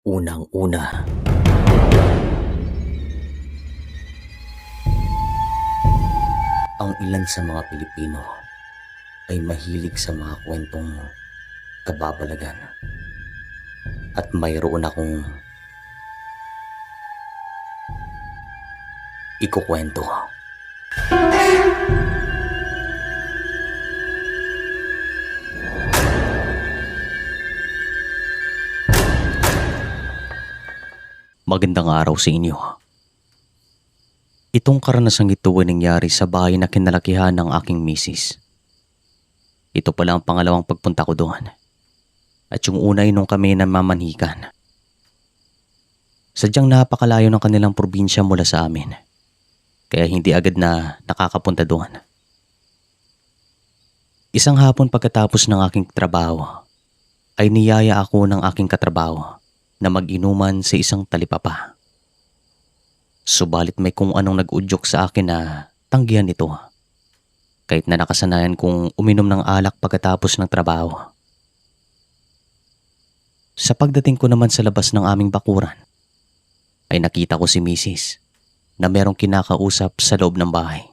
Unang-una, ang ilan sa mga Pilipino ay mahilig sa mga kwentong kababalagan at mayroon akong ikukwento. Magandang araw sa inyo. Itong karanasang ito ay nangyari sa bahay na kinalakihan ng aking misis. Ito pala ang pangalawang pagpunta ko doon. At yung una ay nung kami namamanhikan. Sadyang napakalayo ng kanilang probinsya mula sa amin. Kaya hindi agad na nakakapunta doon. Isang hapon pagkatapos ng aking trabaho, ay niyaya ako ng aking katrabaho na mag-inuman sa isang talipapa. Subalit may kung anong nag-udyok sa akin na tanggihan ito. Kahit na nakasanayan kong uminom ng alak pagkatapos ng trabaho. Sa pagdating ko naman sa labas ng aming bakuran, ay nakita ko si Mrs. na merong kinakausap sa loob ng bahay.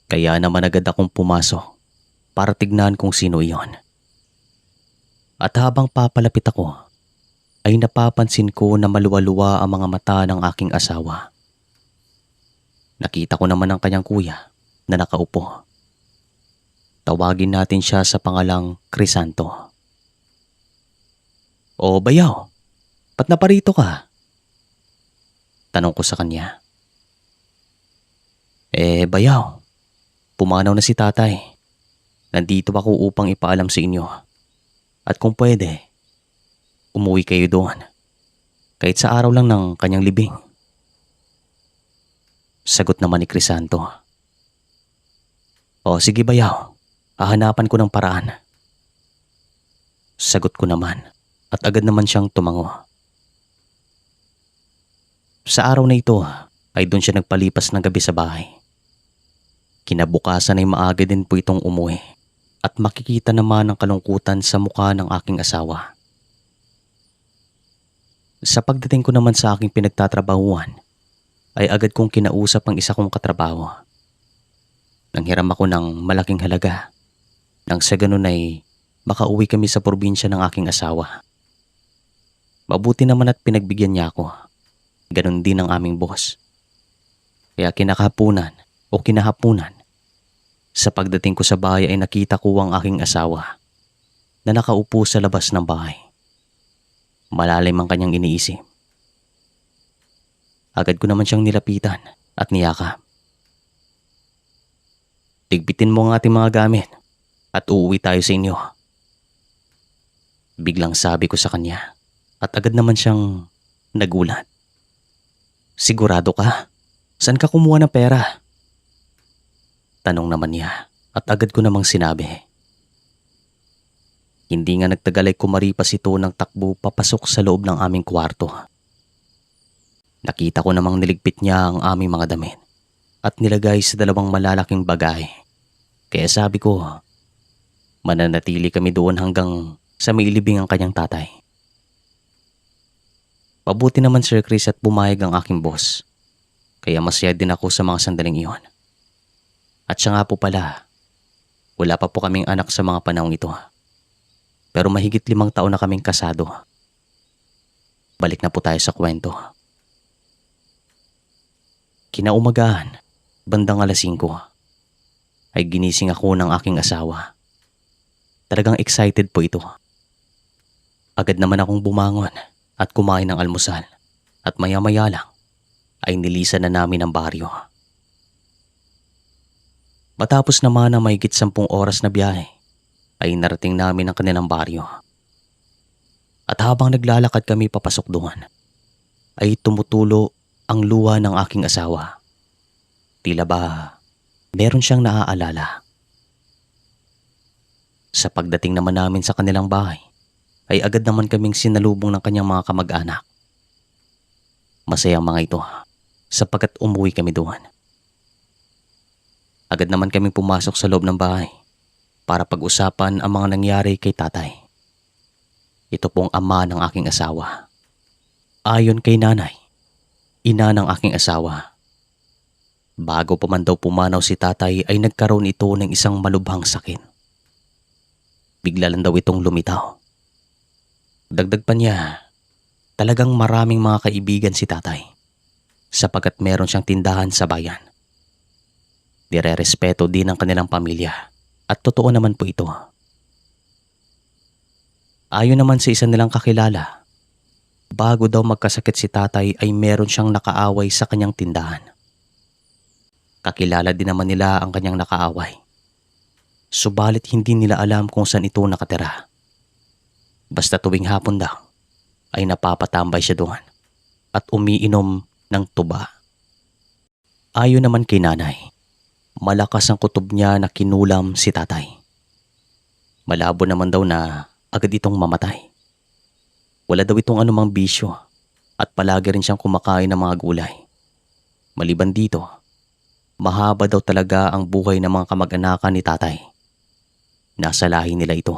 Kaya naman agad akong pumasok para tignan kung sino iyon. At habang papalapit ako, ay napapansin ko na maluwa-luwa ang mga mata ng aking asawa. Nakita ko naman ang kanyang kuya na nakaupo. Tawagin natin siya sa pangalang Crisanto. "O bayaw, ba't naparito ka?" Tanong ko sa kanya. Bayaw, pumanaw na si tatay. Nandito ako upang ipaalam sa inyo. At kung pwede, umuwi kayo doon. Kahit sa araw lang ng kanyang libing." Sagot naman ni Crisanto. "O sige bayaw, hahanapan ko ng paraan." Sagot ko naman at agad naman siyang tumango. Sa araw na ito ay doon siya nagpalipas ng gabi sa bahay. Kinabukasan ay maaga din po itong umuwi at makikita naman ang kalungkutan sa mukha ng aking asawa. Sa pagdating ko naman sa aking pinagtatrabahuan, ay agad kong kinausap ang isa kong katrabaho. Nanghiram ako ng malaking halaga nang sa ganun ay makauwi kami sa probinsya ng aking asawa. Mabuti naman at pinagbigyan niya ako. Ganun din ang aming boss. Kaya kinakahapunan, sa pagdating ko sa bahay ay nakita ko ang aking asawa na nakaupo sa labas ng bahay. Malalim ang kanyang iniisip. Agad ko naman siyang nilapitan at niyakap. "Tigpitin mo ang ating mga gamit at uuwi tayo sa inyo." Biglang sabi ko sa kanya at agad naman siyang nagulat. "Sigurado ka? Saan ka kumuha ng pera?" Tanong naman niya at agad ko namang sinabi. Hindi nga nagtagal ay kumaripas ito ng takbo papasok sa loob ng aming kwarto. Nakita ko namang niligpit niya ang aming mga damit at nilagay sa dalawang malalaking bagay. Kaya sabi ko, mananatili kami doon hanggang sa mailibing ang kanyang tatay. Pabuti naman Sir Chris at pumayag ang aking boss. Kaya masaya din ako sa mga sandaling iyon. At siya nga po pala, wala pa po kaming anak sa mga panahong ito. Pero mahigit 5 taon na kaming kasado. Balik na po tayo sa kwento. Kinaumagahan, bandang 5:00, ay ginising ako ng aking asawa. Talagang excited po ito. Agad naman akong bumangon at kumain ng almusal at maya-maya lang ay nilisan na namin ang baryo. Matapos naman ang mahigit 10 oras na biyahe, ay narating namin ang kanilang baryo. At habang naglalakad kami papasok doon, ay tumutulo ang luha ng aking asawa. Tila ba meron siyang naaalala. Sa pagdating naman namin sa kanilang bahay, ay agad naman kaming sinalubong ng kanyang mga kamag-anak. Masaya ang mga ito sapagkat umuwi kami doon. Agad naman kaming pumasok sa loob ng bahay para pag-usapan ang mga nangyari kay tatay. Ito pong ama ng aking asawa Ayon kay nanay, ina ng aking asawa, bago pa man daw pumanaw si tatay ay nagkaroon ito ng isang malubhang sakit. Bigla lang daw itong lumitaw. Dagdag pa niya, talagang maraming mga kaibigan si tatay sapagkat meron siyang tindahan sa bayan. Nire-respeto din ng kanilang pamilya at totoo naman po ito. Ayon naman sa isa nilang kakilala, bago daw magkasakit si tatay ay meron siyang nakaaway sa kanyang tindahan. Kakilala din naman nila ang kanyang nakaaway. Subalit hindi nila alam kung saan ito nakatira. Basta tuwing hapon daw ay napapatambay siya doon at umiinom ng tuba. Ayon naman kay nanay, malakas ang kutob niya na kinulam si tatay. Malabo naman daw na agad itong mamatay. Wala daw itong anumang bisyo at palagi rin siyang kumakain ng mga gulay. Maliban dito, mahaba daw talaga ang buhay ng mga kamag-anakan ni tatay. Nasa lahi nila ito.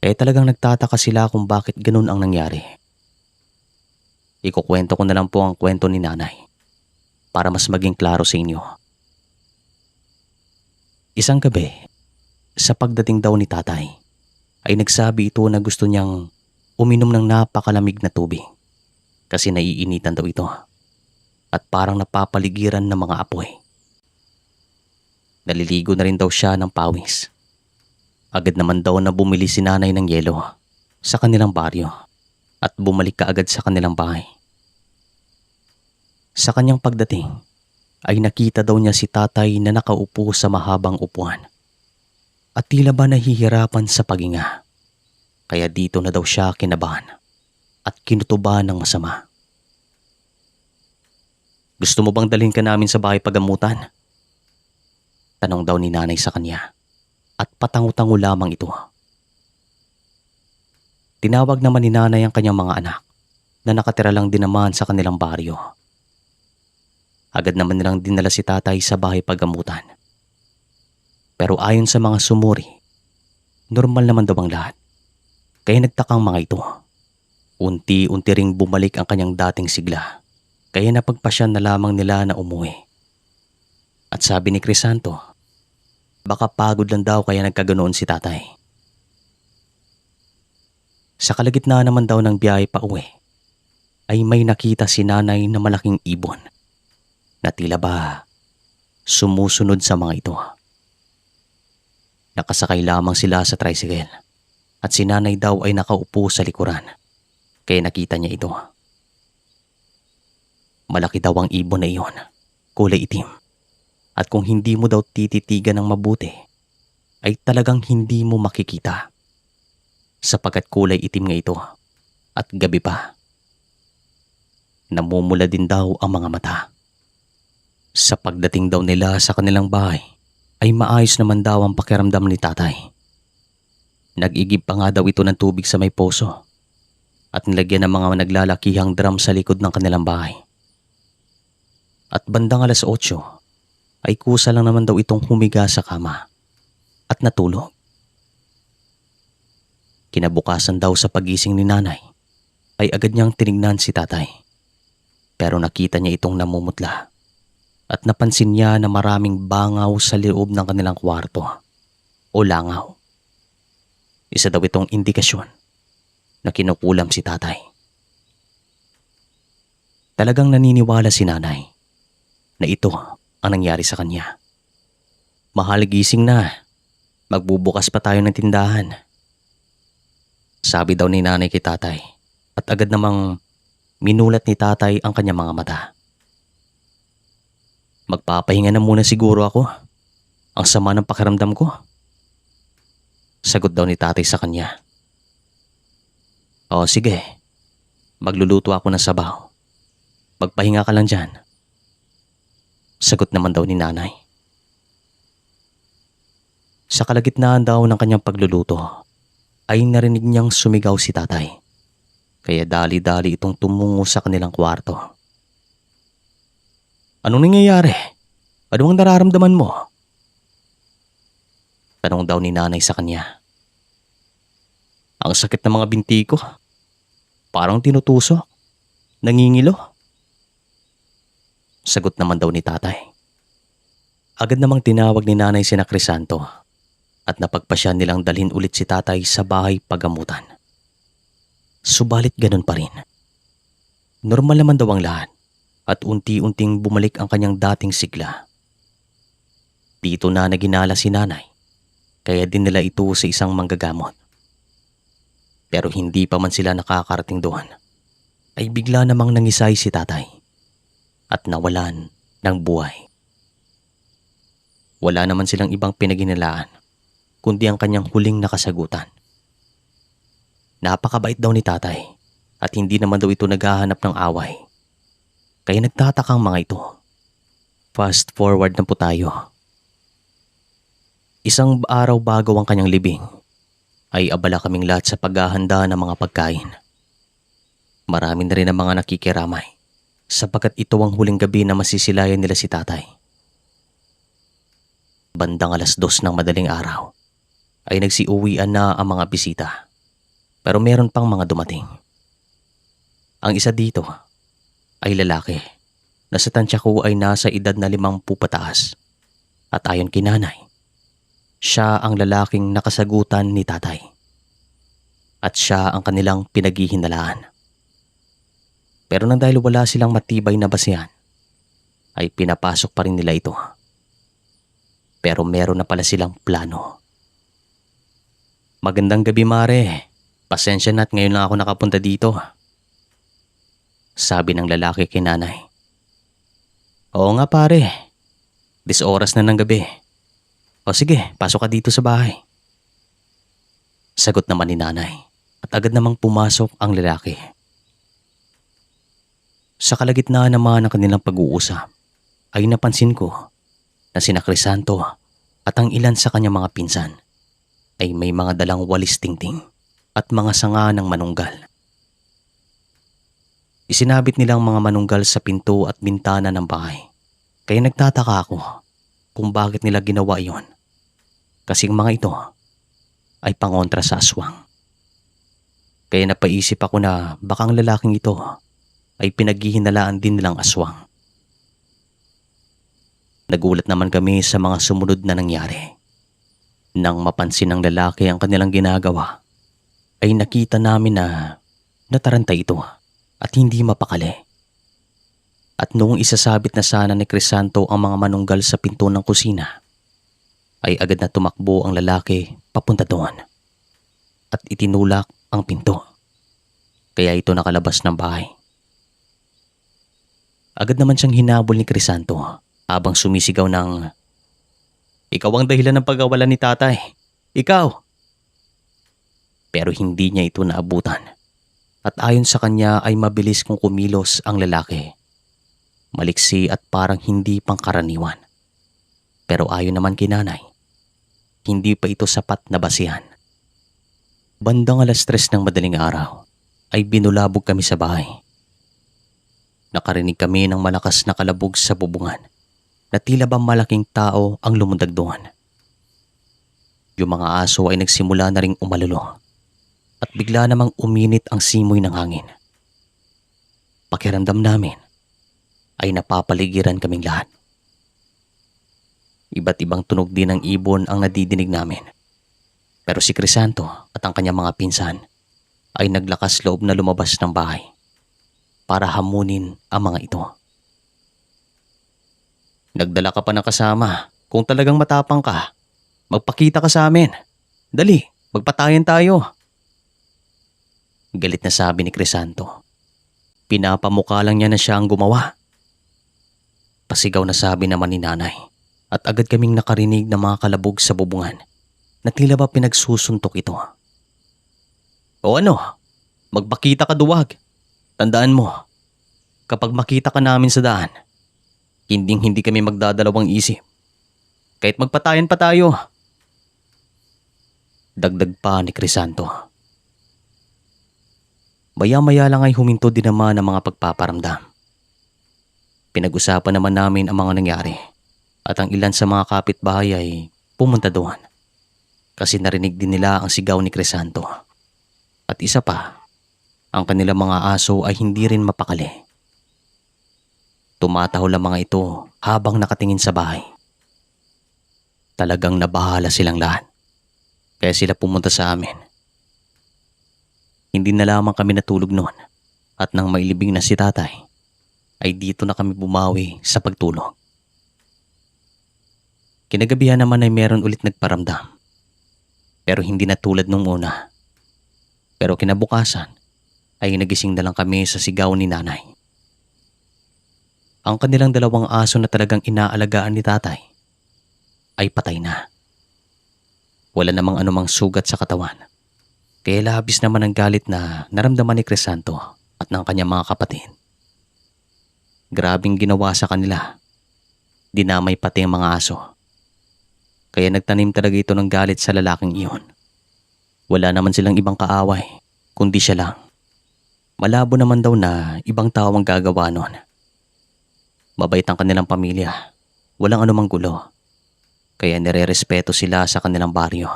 Kaya talagang nagtataka sila kung bakit ganun ang nangyari. Ikukwento ko na lang po ang kwento ni nanay para mas maging klaro sa inyo. Isang gabi, sa pagdating daw ni tatay, ay nagsabi ito na gusto niyang uminom ng napakalamig na tubig kasi naiinitan daw ito at parang napapaligiran ng mga apoy. Naliligo na rin daw siya ng pawis. Agad naman daw na bumili si nanay ng yelo sa kanilang baryo at bumalik kaagad sa kanilang bahay. Sa kanyang pagdating ay nakita daw niya si tatay na nakaupo sa mahabang upuan at tila ba nahihirapan sa paghinga. Kaya dito na daw siya kinabahan at kinutuban ng masama. "Gusto mo bang dalhin ka namin sa bahay pagamutan?" Tanong daw ni nanay sa kanya at patango-tango lamang ito. Tinawag naman ni nanay ang kanyang mga anak na nakatira lang din naman sa kanilang baryo. Agad naman nilang dinala si tatay sa bahay pagamutan. Pero ayon sa mga sumuri, normal naman daw ang lahat. Kaya nagtakang mga ito. Unti-unti ring bumalik ang kanyang dating sigla. Kaya napagpasyan na lamang nila na umuwi. At sabi ni Crisanto, baka pagod lang daw kaya nagkaganoon si tatay. Sa kalagitnaan naman daw ng biyahe pa uwi, ay may nakita si nanay na malaking ibon na tila ba sumusunod sa mga ito. Nakasakay lamang sila sa tricycle at si nanay daw ay nakaupo sa likuran kaya nakita niya ito. Malaki daw ang ibon na iyon, kulay itim. At kung hindi mo daw tititigan ng mabuti, ay talagang hindi mo makikita. Sapagkat kulay itim nga ito at gabi pa. Namumula din daw ang mga mata. Sa pagdating daw nila sa kanilang bahay, ay maayos naman daw ang pakiramdam ni tatay. Nag-igib pa nga daw ito ng tubig sa may poso at nilagyan ng mga naglalakihang drum sa likod ng kanilang bahay. At bandang 8:00, ay kusa lang naman daw itong humiga sa kama at natulog. Kinabukasan daw sa pagising ni nanay ay agad niyang tinignan si tatay. Pero nakita niya itong namumutla at napansin niya na maraming bangaw sa loob ng kanilang kwarto o langaw. Isa daw itong indikasyon na kinukulam si tatay. Talagang naniniwala si nanay na ito ang nangyari sa kanya. "Mahal, gising na. Magbubukas pa tayo ng tindahan," sabi daw ni nanay kay tatay at agad namang minulat ni tatay ang kanyang mga mata. "Magpapahinga na muna siguro ako. Ang sama ng pakiramdam ko," sagot daw ni tatay sa kanya. "O sige, magluluto ako ng sabaw. Magpahinga ka lang dyan," sagot naman daw ni nanay. Sa kalagitnaan daw ng kanyang pagluluto, ay narinig niyang sumigaw si tatay. Kaya dali-dali itong tumungo sa kanilang kwarto. "Anong nangyayari? Ano ang nararamdaman mo?" tanong daw ni nanay sa kanya. "Ang sakit ng mga binti ko. Parang tinutusok," Nangingilo? Sagot naman daw ni tatay. Agad namang tinawag ni nanay sina Crisanto at napagpasya nilang dalhin ulit si tatay sa bahay pagamutan. Subalit ganun pa rin. Normal naman daw ang lahat at unti-unting bumalik ang kanyang dating sigla. Dito na naginala si nanay kaya din nila ito sa isang manggagamot. Pero hindi pa man sila nakakarating doon ay bigla namang nangisay si tatay at nawalan ng buhay. Wala naman silang ibang pinaghinalaan kundi ang kanyang huling nakasagutan. Napakabait daw ni tatay at hindi naman daw ito naghahanap ng away. Kaya nagtatakang mga ito. Fast forward na po tayo. Isang araw bago ang kanyang libing ay abala kaming lahat sa paghahanda ng mga pagkain. Marami na rin ang mga nakikiramay sapagkat ito ang huling gabi na masisilayan nila si tatay. Bandang 2:00 ng madaling araw ay nagsiuwian na ang mga bisita. Pero meron pang mga dumating. Ang isa dito ay lalaki na sa tansya ko ay nasa edad na 50 pataas. At ayon kay nanay, siya ang lalaking nakasagutan ni tatay. At siya ang kanilang pinaghihinalaan. Pero nang dahil wala silang matibay na basihan, ay pinapasok pa rin nila ito. Pero meron na pala silang plano. Magandang gabi, Mare. Pasensya na at ngayon lang ako nakapunta dito. Sabi ng lalaki kay nanay. Oo nga pare. 10 oras na ng gabi. O sige, pasok ka dito sa bahay. Sagot naman ni nanay at agad namang pumasok ang lalaki. Sa kalagitnaan naman ng kanilang pag-uusap ay napansin ko na sina Crisanto at ang ilan sa kanyang mga pinsan ay may mga dalang walis tingting at mga sanga ng manunggal. Isinabit nilang mga manunggal sa pinto at bintana ng bahay. Kaya nagtataka ako kung bakit nila ginawa iyon. Kasi ang mga ito ay pangontra sa aswang. Kaya napaisip ako na baka ang lalaking ito ay pinaghihinalaan din nilang aswang. Nagulat naman kami sa mga sumunod na nangyari. Nang mapansin ng lalaki ang kanilang ginagawa, ay nakita namin na natarantay ito at hindi mapakali. At noong isasabit na sana ni Crisanto ang mga manunggal sa pinto ng kusina, ay agad na tumakbo ang lalaki papunta doon at itinulak ang pinto. Kaya ito nakalabas ng bahay. Agad naman siyang hinabol ni Crisanto habang sumisigaw ng, "Ikaw ang dahilan ng pagkawalan ni tatay. Ikaw!" Pero hindi niya ito naabutan. At ayon sa kanya ay mabilis kong kumilos ang lalaki. Maliksi at parang hindi pangkaraniwan. Pero ayon naman kay nanay, hindi pa ito sapat na basihan. Bandang 3:00 ng madaling araw ay binulabog kami sa bahay. Nakarinig kami ng malakas na kalabog sa bubungan na tila ba malaking tao ang lumundag doon. Yung mga aso ay nagsimula na ring umalulo. At bigla namang uminit ang simoy ng hangin. Pakiramdam namin ay napapaligiran kaming lahat. Iba't ibang tunog din ng ibon ang nadidinig namin. Pero si Crisanto at ang kanyang mga pinsan ay naglakas loob na lumabas ng bahay para hamunin ang mga ito. Nagdala ka pa ng kasama. Kung talagang matapang ka, magpakita ka sa amin. Dali, magpatayan tayo. Galit na sabi ni Crisanto. Pinapamukha lang niya na siya ang gumawa. Pasigaw na sabi naman ni nanay at agad kaming nakarinig ng mga kalabog sa bubungan na tila ba pinagsusuntok ito. O ano? Magpakita ka duwag. Tandaan mo, kapag makita ka namin sa daan, hindi kami magdadalawang isip. Kahit magpatayan pa tayo. Dagdag pa ni Crisanto. Maya-maya lang ay huminto din naman ang mga pagpaparamdam. Pinag-usapan naman namin ang mga nangyari at ang ilan sa mga kapitbahay ay pumunta doon kasi narinig din nila ang sigaw ni Crisanto. At isa pa, Ang kanilang mga aso ay hindi rin mapakali. Tumatahol ang mga ito habang nakatingin sa bahay. Talagang nabahala silang lahat, kaya sila pumunta sa amin. Hindi na lamang kami natulog noon at nang mailibing na si tatay, ay dito na kami bumawi sa pagtulog. Kinagabihan naman ay meron ulit nagparamdam, pero hindi na tulad nung una. Pero kinabukasan ay nagising na lang kami sa sigaw ni nanay. Ang kanilang dalawang aso na talagang inaalagaan ni tatay ay patay na. Wala namang anumang sugat sa katawan. Kaya labis naman ang galit na naramdaman ni Crisanto at ng kanyang mga kapatid. Grabing ginawa sa kanila. Dinamay pati ang mga aso. Kaya nagtanim talaga ito ng galit sa lalaking iyon. Wala naman silang ibang kaaway, kundi siya lang. Malabo naman daw na ibang tao ang gagawa nun. Mabait ang kanilang pamilya. Walang anumang gulo. Kaya nire-respeto sila sa kanilang baryo.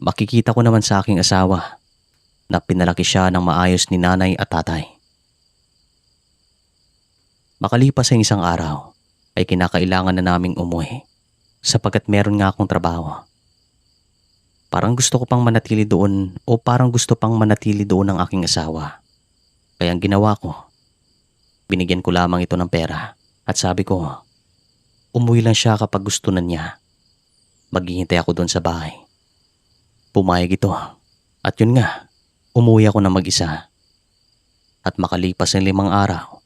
Makikita ko naman sa aking asawa na pinalaki siya ng maayos ni nanay at tatay. Makalipas sa isang araw, ay kinakailangan na naming umuwi sapagkat meron nga akong trabaho. Parang gusto ko pang manatili doon ng aking asawa. Kaya ang ginawa ko, binigyan ko lamang ito ng pera at sabi ko, umuwi lang siya kapag gusto na niya. Maghihintay ako doon sa bahay. Pumayag ito at yun nga, umuwi ako na mag-isa. At makalipas ng 5 araw,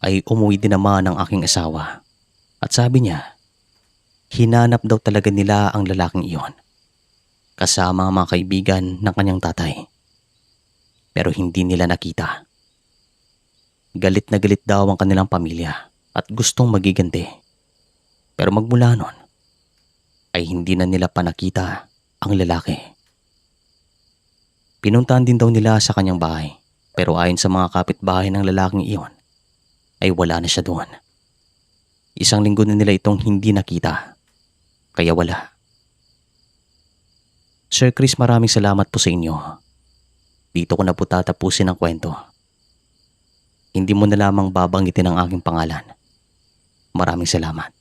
ay umuwi din naman ang aking asawa. At sabi niya, hinanap daw talaga nila ang lalaking iyon. Kasama ang mga kaibigan ng kanyang tatay. Pero hindi nila nakita. Galit na galit daw ang kanilang pamilya at gustong magiganti. Pero magmula nun, ay hindi na nila pa nakita ang lalaki. Pinuntahan din daw nila sa kanyang bahay, pero ayon sa mga kapitbahay ng lalaking iyon, ay wala na siya doon. 1 linggo na nila itong hindi nakita, kaya wala. Sir Chris, maraming salamat po sa inyo. Dito ko na po tatapusin ang kwento. Hindi mo na lamang babanggitin ang aking pangalan. Maraming salamat.